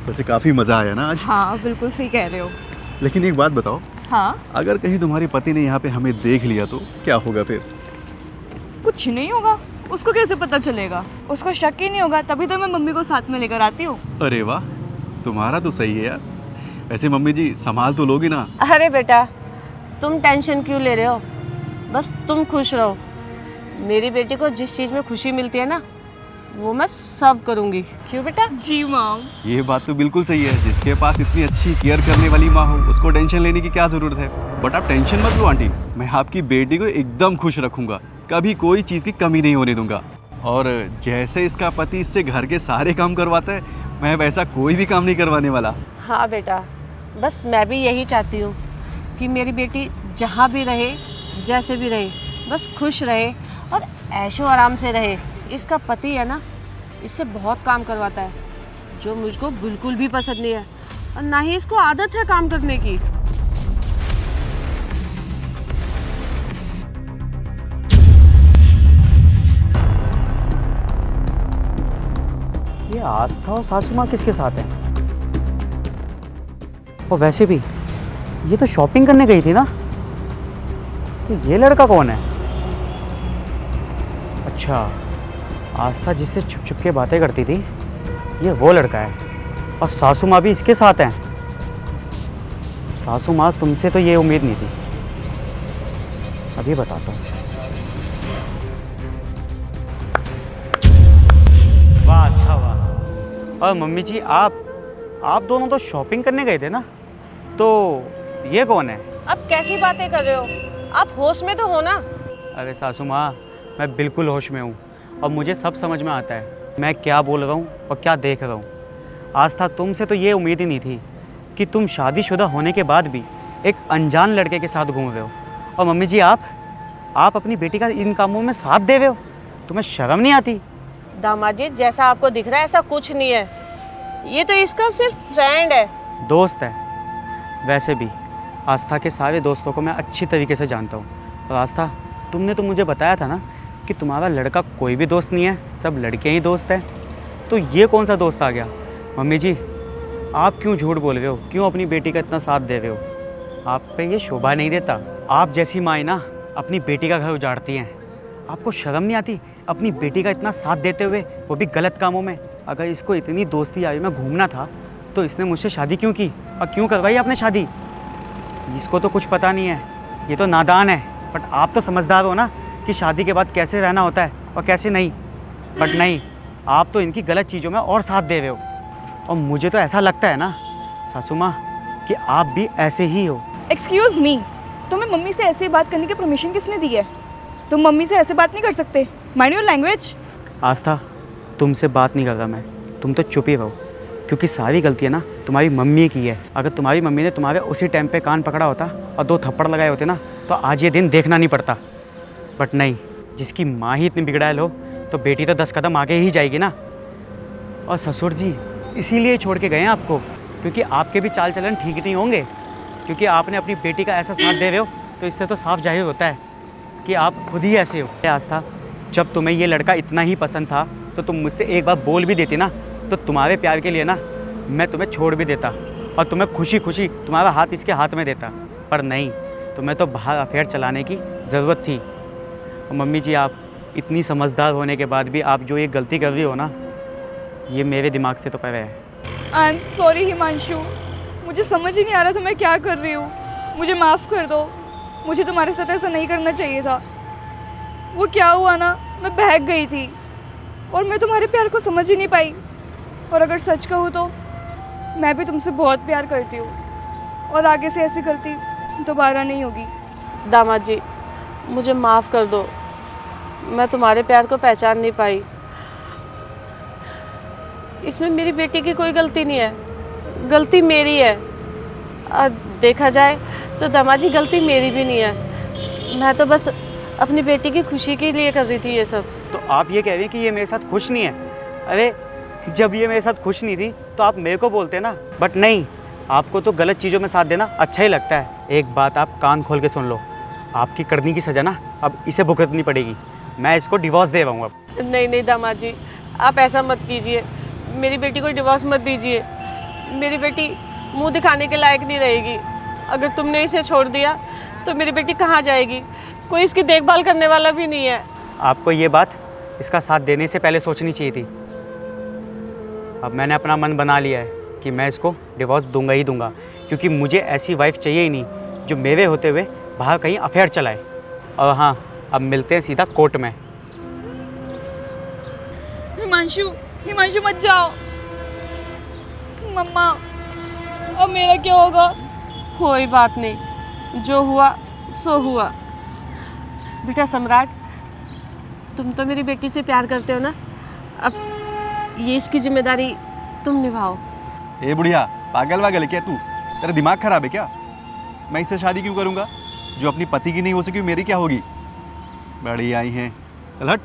वैसे काफ़ी मज़ा आया ना आज। हाँ बिल्कुल सही कह रहे हो। लेकिन एक बात बताओ, हाँ अगर कहीं तुम्हारे पति ने यहाँ पे हमें देख लिया तो क्या होगा फिर? कुछ नहीं होगा, उसको कैसे पता चलेगा? उसको शक ही नहीं होगा, तभी तो मैं मम्मी को साथ में लेकर आती हूँ। अरे वाह, तुम्हारा तो सही है यार। वैसे मम्मी जी संभाल तो लोगी ना? अरे बेटा, तुम टेंशन क्यों ले रहे हो? बस तुम खुश रहो। मेरी बेटी को जिस चीज़ में खुशी मिलती है ना, वो मैं सब करूँगी। क्यों बेटा? जी मॉम। ये बात तो बिल्कुल सही है। जिसके पास इतनी अच्छी केयर करने वाली माँ हो, उसको टेंशन लेने की क्या ज़रूरत है। बट आप टेंशन मत लो आंटी, मैं आपकी बेटी को एकदम खुश रखूँगा, कभी कोई चीज़ की कमी नहीं होने दूंगा। और जैसे इसका पति इससे घर के सारे काम करवाता है, मैं वैसा कोई भी काम नहीं करवाने वाला। हाँ बेटा, बस मैं भी यही चाहती हूँ कि मेरी बेटी जहाँ भी रहे, जैसे भी रहे, बस खुश रहे और ऐशो आराम से रहे। इसका पति है ना, इससे बहुत काम करवाता है, जो मुझको बिल्कुल भी पसंद नहीं है, और ना ही इसको आदत है काम करने की। ये आस्था और सासू माँ किसके साथ हैं? और वैसे भी ये तो शॉपिंग करने गई थी ना, तो ये लड़का कौन है? अच्छा, आस्था जिससे छुप छुप के बातें करती थी, ये वो लड़का है। और सासू माँ भी इसके साथ हैं। सासू माँ, तुमसे तो ये उम्मीद नहीं थी। अभी बताता हूँ। वाह आस्था वाह। और मम्मी जी, आप दोनों तो शॉपिंग करने गए थे ना, तो ये कौन है? अब कैसी बातें कर रहे हो? आप होश में तो हो ना? अरे सासू माँ, मैं बिल्कुल होश में हूँ और मुझे सब समझ में आता है मैं क्या बोल रहा हूँ और क्या देख रहा हूँ। आस्था, तुमसे तो ये उम्मीद ही नहीं थी कि तुम शादीशुदा होने के बाद भी एक अनजान लड़के के साथ घूम रहे हो। और मम्मी जी, आप अपनी बेटी का इन कामों में साथ दे रहे हो, तुम्हें शर्म नहीं आती? दामाद जी, जैसा आपको दिख रहा है ऐसा कुछ नहीं है। ये तो इसका सिर्फ फ्रेंड है, दोस्त है। वैसे भी आस्था के सारे दोस्तों को मैं अच्छी तरीके से जानता हूँ। और आस्था, तुमने तो मुझे बताया था ना कि तुम्हारा लड़का कोई भी दोस्त नहीं है, सब लड़के ही दोस्त हैं। तो ये कौन सा दोस्त आ गया? मम्मी जी, आप क्यों झूठ बोल रहे हो? क्यों अपनी बेटी का इतना साथ दे रहे हो? आप पे ये शोभा नहीं देता। आप जैसी माँ ना अपनी बेटी का घर उजाड़ती हैं। आपको शर्म नहीं आती अपनी बेटी का इतना साथ देते हुए, वो भी गलत कामों में? अगर इसको इतनी दोस्ती यारी में घूमना था तो इसने मुझसे शादी क्यों की और क्यों करवाई आपने शादी? इसको तो कुछ पता नहीं है, ये तो नादान है। बट आप तो समझदार हो ना कि शादी के बाद कैसे रहना होता है और कैसे नहीं। बट नहीं, आप तो इनकी गलत चीज़ों में और साथ दे रहे हो। और मुझे तो ऐसा लगता है ना सासू माँ कि आप भी ऐसे ही हो। एक्सक्यूज़ मी, तुम्हें मम्मी से ऐसे बात करने की परमिशन किसने दी है? तुम मम्मी से ऐसे बात नहीं कर सकते। Mind your language. आस्था, तुमसे बात नहीं कर रहा मैं, तुम तो चुप ही रहो, क्योंकि सारी गलतियाँ ना तुम्हारी मम्मी की है। अगर तुम्हारी मम्मी ने तुम्हारे उसी टाइम पे कान पकड़ा होता और 2 थप्पड़ लगाए होते ना, तो आज ये दिन देखना नहीं पड़ता। बट नहीं, जिसकी माँ ही इतनी बिगड़ैल हो तो बेटी तो 10 कदम आगे ही जाएगी ना। और ससुर जी इसीलिए छोड़ के गए हैं आपको, क्योंकि आपके भी चाल चलन ठीक नहीं होंगे। क्योंकि आपने अपनी बेटी का ऐसा साथ दे रहे हो, तो इससे तो साफ जाहिर होता है कि आप खुद ही ऐसे हो। आस्था, जब तुम्हें ये लड़का इतना ही पसंद था तो तुम मुझसे एक बार बोल भी देती ना, तो तुम्हारे प्यार के लिए ना मैं तुम्हें छोड़ भी देता और तुम्हें खुशी खुशी तुम्हारा हाथ इसके हाथ में देता। पर नहीं, तुम्हें तो बाहर अफेयर चलाने की ज़रूरत थी। और मम्मी जी, आप इतनी समझदार होने के बाद भी आप जो ये गलती कर रही हो ना, ये मेरे दिमाग से तो परे है। आई एम सॉरी हिमांशु, मुझे समझ ही नहीं आ रहा था मैं क्या कर रही हूँ। मुझे माफ़ कर दो, मुझे तुम्हारे साथ ऐसा नहीं करना चाहिए था। वो क्या हुआ ना, मैं बहक गई थी और मैं तुम्हारे प्यार को समझ ही नहीं पाई। और अगर सच कहूँ तो मैं भी तुमसे बहुत प्यार करती हूँ और आगे से ऐसी गलती दोबारा नहीं होगी। दामाद जी, मुझे माफ़ कर दो, मैं तुम्हारे प्यार को पहचान नहीं पाई। इसमें मेरी बेटी की कोई गलती नहीं है, गलती मेरी है। और देखा जाए तो दामाद जी, गलती मेरी भी नहीं है। मैं तो बस अपनी बेटी की खुशी के लिए कर रही थी ये सब। तो आप ये कह रहे हैं कि ये मेरे साथ खुश नहीं है? अरे जब ये मेरे साथ खुश नहीं थी तो आप मेरे को बोलते ना। बट नहीं, आपको तो गलत चीज़ों में साथ देना अच्छा ही लगता है। एक बात आप कान खोल के सुन लो, आपकी करनी की सज़ा ना अब इसे भुगतनी पड़ेगी। मैं इसको डिवोर्स दे रहा हूँ अब। नहीं नहीं दामाद जी, आप ऐसा मत कीजिए, मेरी बेटी को डिवोर्स मत दीजिए। मेरी बेटी मुंह दिखाने के लायक नहीं रहेगी। अगर तुमने इसे छोड़ दिया तो मेरी बेटी कहाँ जाएगी? कोई इसकी देखभाल करने वाला भी नहीं है। आपको ये बात इसका साथ देने से पहले सोचनी चाहिए थी। अब मैंने अपना मन बना लिया है कि मैं इसको डिवोर्स दूंगा ही दूंगा, क्योंकि मुझे ऐसी वाइफ चाहिए ही नहीं जो मेरे होते हुए बाहर कहीं अफेयर चलाए। और हाँ, अब मिलते हैं सीधा कोर्ट में। हिमांशु, हिमांशु मत जाओ। मम्मा, अब मेरा क्या होगा? कोई बात नहीं, जो हुआ सो हुआ। बेटा सम्राट, तुम तो मेरी बेटी से प्यार करते हो ना, अब ये इसकी जिम्मेदारी तुम निभाओ। ए बुढ़िया, पागल वागल है क्या तू? तेरा दिमाग खराब है क्या? मैं इससे शादी क्यों करूँगा? जो अपनी पति की नहीं हो सकी मेरी क्या होगी? बड़ी आई हैं, चल हट।